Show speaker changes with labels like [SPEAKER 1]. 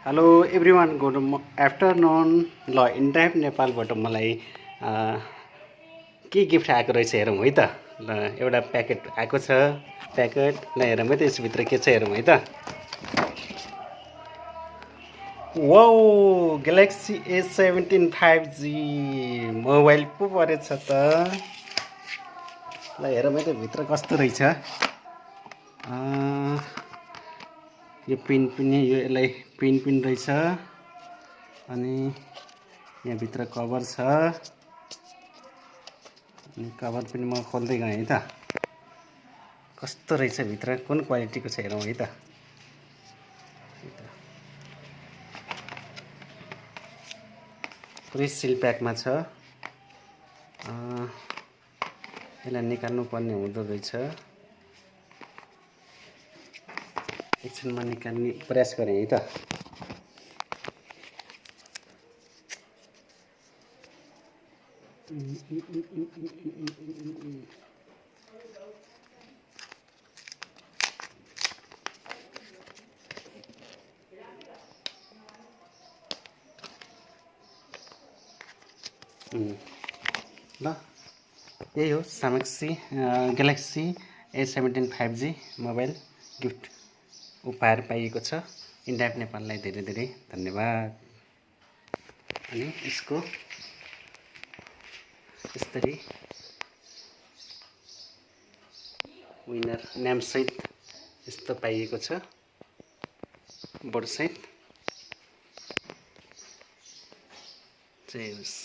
[SPEAKER 1] Hello everyone good afternoon. ल इन्टाइम नेपालबाट मलाई के गिफ्ट आएको रहेछ हेरौँ है त। ल एउटा प्याकेट आएको छ। प्याकेट ल हेरौँ है त यसभित्र के छ हेरौँ है त। Wow galaxy A17 5G mobile पो परेछ त। ल हेरौँ है त भित्र कस्तो रहेछ। यो पिन पनि यो यसलाई पिन पिन रहेछ। अनि यहाँ भित्र कभर छ। अनि कभर पनि म खोल्दै गएँ है त। कस्तो रहेछ भित्र कुन क्वालिटीको छ हेरौँ है त। पुरै सिल प्याकमा छ। यसलाई निकाल्नु पर्ने हुँदो रहेछ। एकछिनमा निकाल्ने प्रयास गरेँ है त। ल यही हो galaxy A17 5G mobile gift उपहार पाइएको छ। इन्डाइप नेपाललाई धेरै धेरै धन्यवाद। अनि यसको यसरी विनर नामसहित यस्तो पाइएको छ बोर्डसहित। जय होस्।